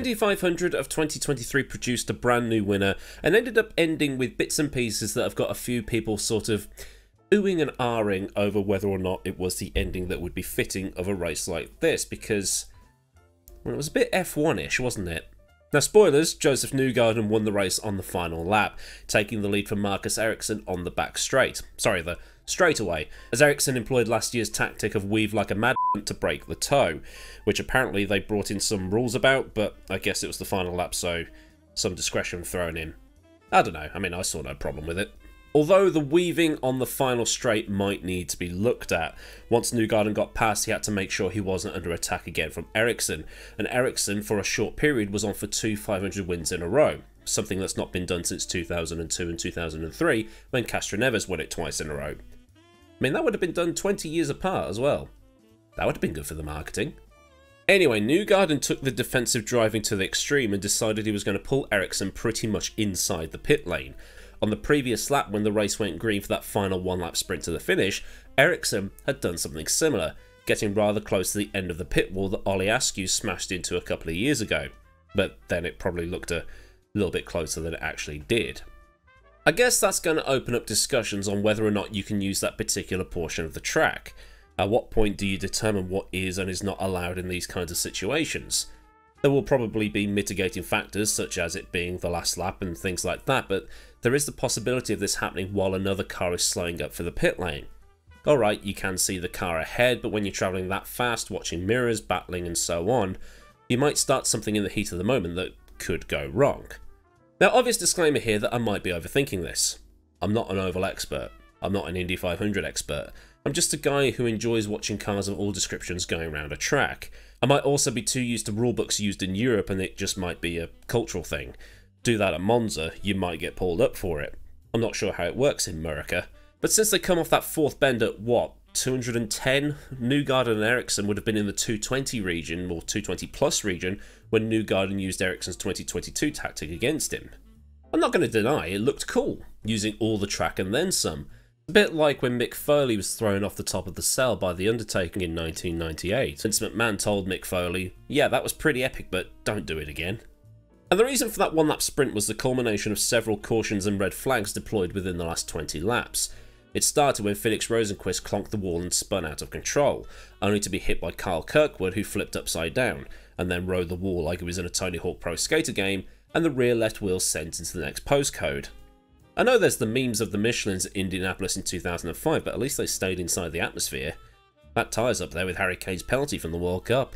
Indy 500 of 2023 produced a brand new winner and ended up ending with bits and pieces that have got a few people sort of oohing and ahhing over whether or not it was the ending that would be fitting of a race like this, because well, it was a bit F1-ish, wasn't it? Now, spoilers, Joseph Newgarden won the race on the final lap, taking the lead from Marcus Ericsson on the back straight. Sorry, the straightaway, as Ericsson employed last year's tactic of weave like a madman to break the toe, which apparently they brought in some rules about, but I guess it was the final lap, so some discretion thrown in. I don't know, I mean, I saw no problem with it. Although the weaving on the final straight might need to be looked at. Once Newgarden got past, he had to make sure he wasn't under attack again from Ericsson, and Ericsson for a short period was on for 2 500 wins in a row, something that's not been done since 2002 and 2003 when Castroneves won it twice in a row. I mean, that would have been done 20 years apart as well. That would have been good for the marketing. Anyway, Newgarden took the defensive driving to the extreme and decided he was going to pull Ericsson pretty much inside the pit lane. On the previous lap, when the race went green for that final one-lap sprint to the finish, Ericsson had done something similar, getting rather close to the end of the pit wall that Ollie Askew smashed into a couple of years ago. But then it probably looked a little bit closer than it actually did. I guess that's going to open up discussions on whether or not you can use that particular portion of the track. At what point do you determine what is and is not allowed in these kinds of situations? There will probably be mitigating factors, such as it being the last lap and things like that, but there is the possibility of this happening while another car is slowing up for the pit lane. Alright, you can see the car ahead, but when you're travelling that fast, watching mirrors, battling and so on, you might start something in the heat of the moment that could go wrong. Now, obvious disclaimer here that I might be overthinking this. I'm not an oval expert. I'm not an Indy 500 expert. I'm just a guy who enjoys watching cars of all descriptions going around a track. I might also be too used to rulebooks used in Europe and it just might be a cultural thing. Do that at Monza, you might get pulled up for it. I'm not sure how it works in America. But since they come off that fourth bend at, what, 210? Newgarden and Ericsson would have been in the 220 region, or 220 plus region, when Newgarden used Ericsson's 2022 tactic against him. I'm not going to deny it looked cool, using all the track and then some. A bit like when Mick Foley was thrown off the top of the cell by The Undertaker in 1998. Vince McMahon told Mick Foley, yeah, that was pretty epic, but don't do it again. And the reason for that one-lap sprint was the culmination of several cautions and red flags deployed within the last 20 laps. It started when Felix Rosenqvist clonked the wall and spun out of control, only to be hit by Kyle Kirkwood, who flipped upside down, and then rode the wall like it was in a Tony Hawk Pro Skater game, and the rear left wheel sent into the next postcode. I know there's the memes of the Michelins at Indianapolis in 2005, but at least they stayed inside the atmosphere. That tyre's up there with Harry Kane's penalty from the World Cup.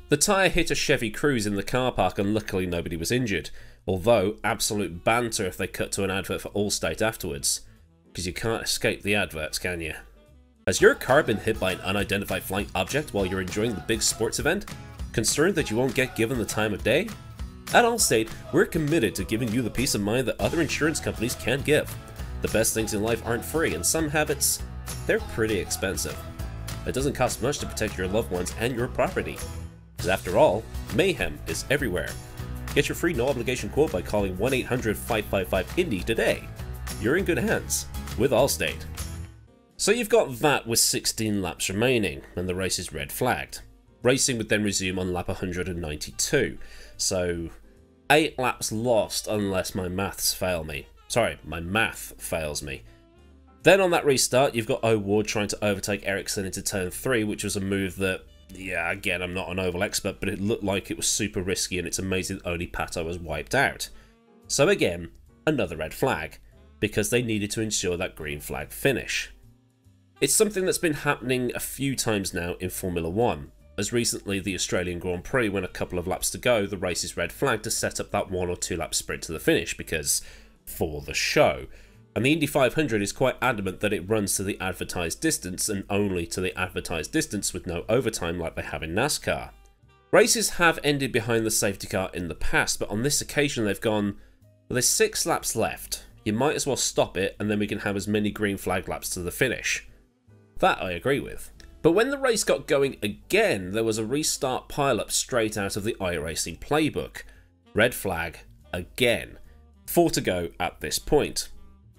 The tyre hit a Chevy Cruze in the car park and luckily nobody was injured, although absolute banter if they cut to an advert for Allstate afterwards. Because you can't escape the adverts, can you? Has your car been hit by an unidentified flying object while you're enjoying the big sports event? Concerned that you won't get given the time of day? At Allstate, we're committed to giving you the peace of mind that other insurance companies can't give. The best things in life aren't free, and some habits, they're pretty expensive. It doesn't cost much to protect your loved ones and your property. Because after all, mayhem is everywhere. Get your free no-obligation quote by calling 1-800-555-INDY today. You're in good hands with Allstate. So you've got that with 16 laps remaining, and the race is red flagged. Racing would then resume on lap 192. So 8 laps lost unless my maths fail me. Sorry, my math fails me. Then on that restart, you've got O'Ward trying to overtake Ericsson into turn 3, which was a move that, yeah, again, I'm not an oval expert, but it looked like it was super risky, and it's amazing that only Pato was wiped out. So again, another red flag, because they needed to ensure that green flag finish. It's something that's been happening a few times now in Formula 1. As recently the Australian Grand Prix, when a couple of laps to go, the race is red flagged to set up that 1 or 2 lap sprint to the finish, because for the show. And the Indy 500 is quite adamant that it runs to the advertised distance and only to the advertised distance with no overtime like they have in NASCAR. Races have ended behind the safety car in the past, but on this occasion they've gone, well, there's 6 laps left. You might as well stop it and then we can have as many green flag laps to the finish. That I agree with. But when the race got going again, there was a restart pile-up straight out of the iRacing playbook. Red flag again. 4 to go at this point.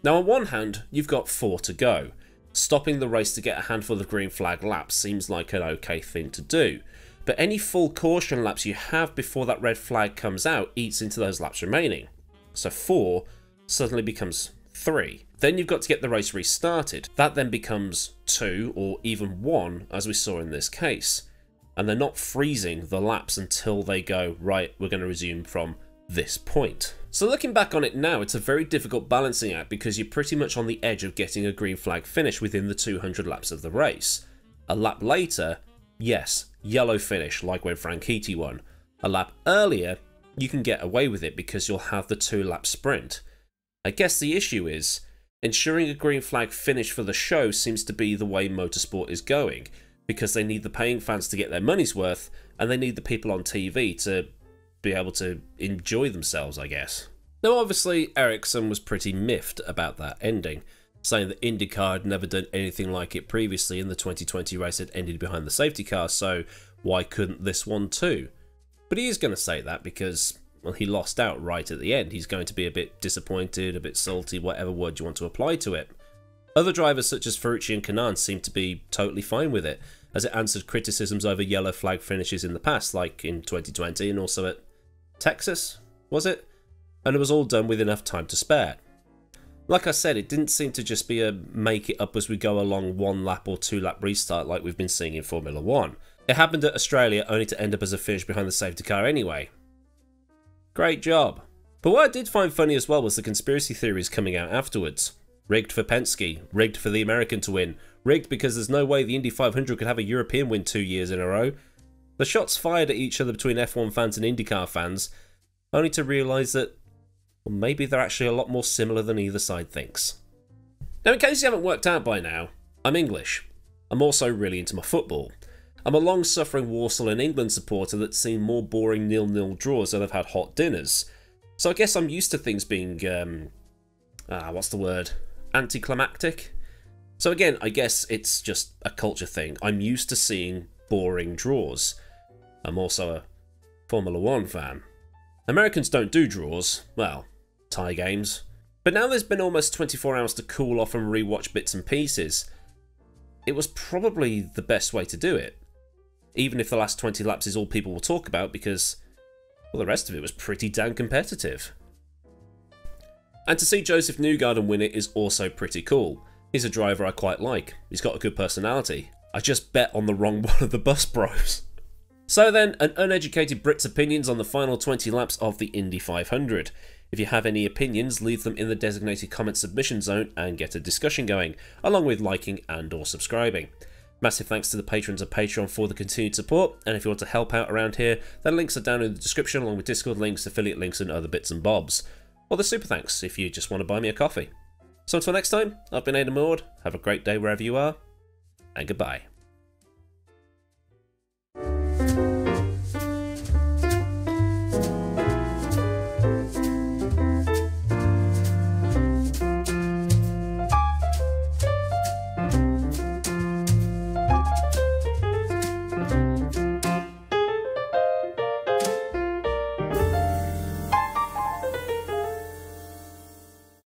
Now on one hand, you've got 4 to go. Stopping the race to get a handful of green flag laps seems like an okay thing to do. but any full caution laps you have before that red flag comes out eats into those laps remaining. So 4 suddenly becomes 3. Then you've got to get the race restarted. That then becomes 2 or even 1, as we saw in this case. And they're not freezing the laps until they go, right, we're going to resume from this point. So looking back on it now, it's a very difficult balancing act because you're pretty much on the edge of getting a green flag finish within the 200 laps of the race. A lap later, yes, yellow finish, like when Franchitti won. A lap earlier, you can get away with it because you'll have the 2-lap sprint. I guess the issue is, ensuring a green flag finish for the show seems to be the way motorsport is going, because they need the paying fans to get their money's worth, and they need the people on TV to be able to enjoy themselves, I guess. Now obviously, ERICSSON was pretty miffed about that ending, saying that Indycar had never done anything like it previously, and the 2020 race had ended behind the safety car, so why couldn't this one too? But he is going to say that because, well, he lost out right at the end. He's going to be a bit disappointed, a bit salty, whatever word you want to apply to it. Other drivers such as Ferrucci and Kanaan seem to be totally fine with it, as it answered criticisms over yellow flag finishes in the past, like in 2020 and also at Texas, was it? And it was all done with enough time to spare. Like I said, it didn't seem to just be a make it up as we go along 1-lap or 2-lap restart like we've been seeing in Formula 1. It happened at Australia only to end up as a finish behind the safety car anyway. Great job. But what I did find funny as well was the conspiracy theories coming out afterwards. Rigged for Penske, rigged for the American to win, rigged because there's no way the Indy 500 could have a European win 2 years in a row. The shots fired at each other between F1 fans and IndyCar fans, only to realise that, well, maybe they're actually a lot more similar than either side thinks. Now, in case you haven't worked out by now, I'm English. I'm also really into my football. I'm a long-suffering Walsall and England supporter that's seen more boring 0-0 draws than I've had hot dinners. So I guess I'm used to things being, what's the word? Anticlimactic? So again, I guess it's just a culture thing. I'm used to seeing boring draws. I'm also a Formula 1 fan. Americans don't do draws. Well, tie games. But now there's been almost 24 hours to cool off and rewatch bits and pieces. It was probably the best way to do it. Even if the last 20 laps is all people will talk about because, well, the rest of it was pretty damn competitive. And to see Joseph Newgarden win it is also pretty cool. He's a driver I quite like. He's got a good personality. I just bet on the wrong one of the bus bros. So then, an uneducated Brit's opinions on the final 20 laps of the Indy 500. If you have any opinions, leave them in the designated comment submission zone and get a discussion going, along with liking and or subscribing. Massive thanks to the patrons of Patreon for the continued support, and if you want to help out around here, then links are down in the description along with Discord links, affiliate links and other bits and bobs. Or the super thanks if you just want to buy me a coffee. So until next time, I've been Motherboard, have a great day wherever you are, and goodbye.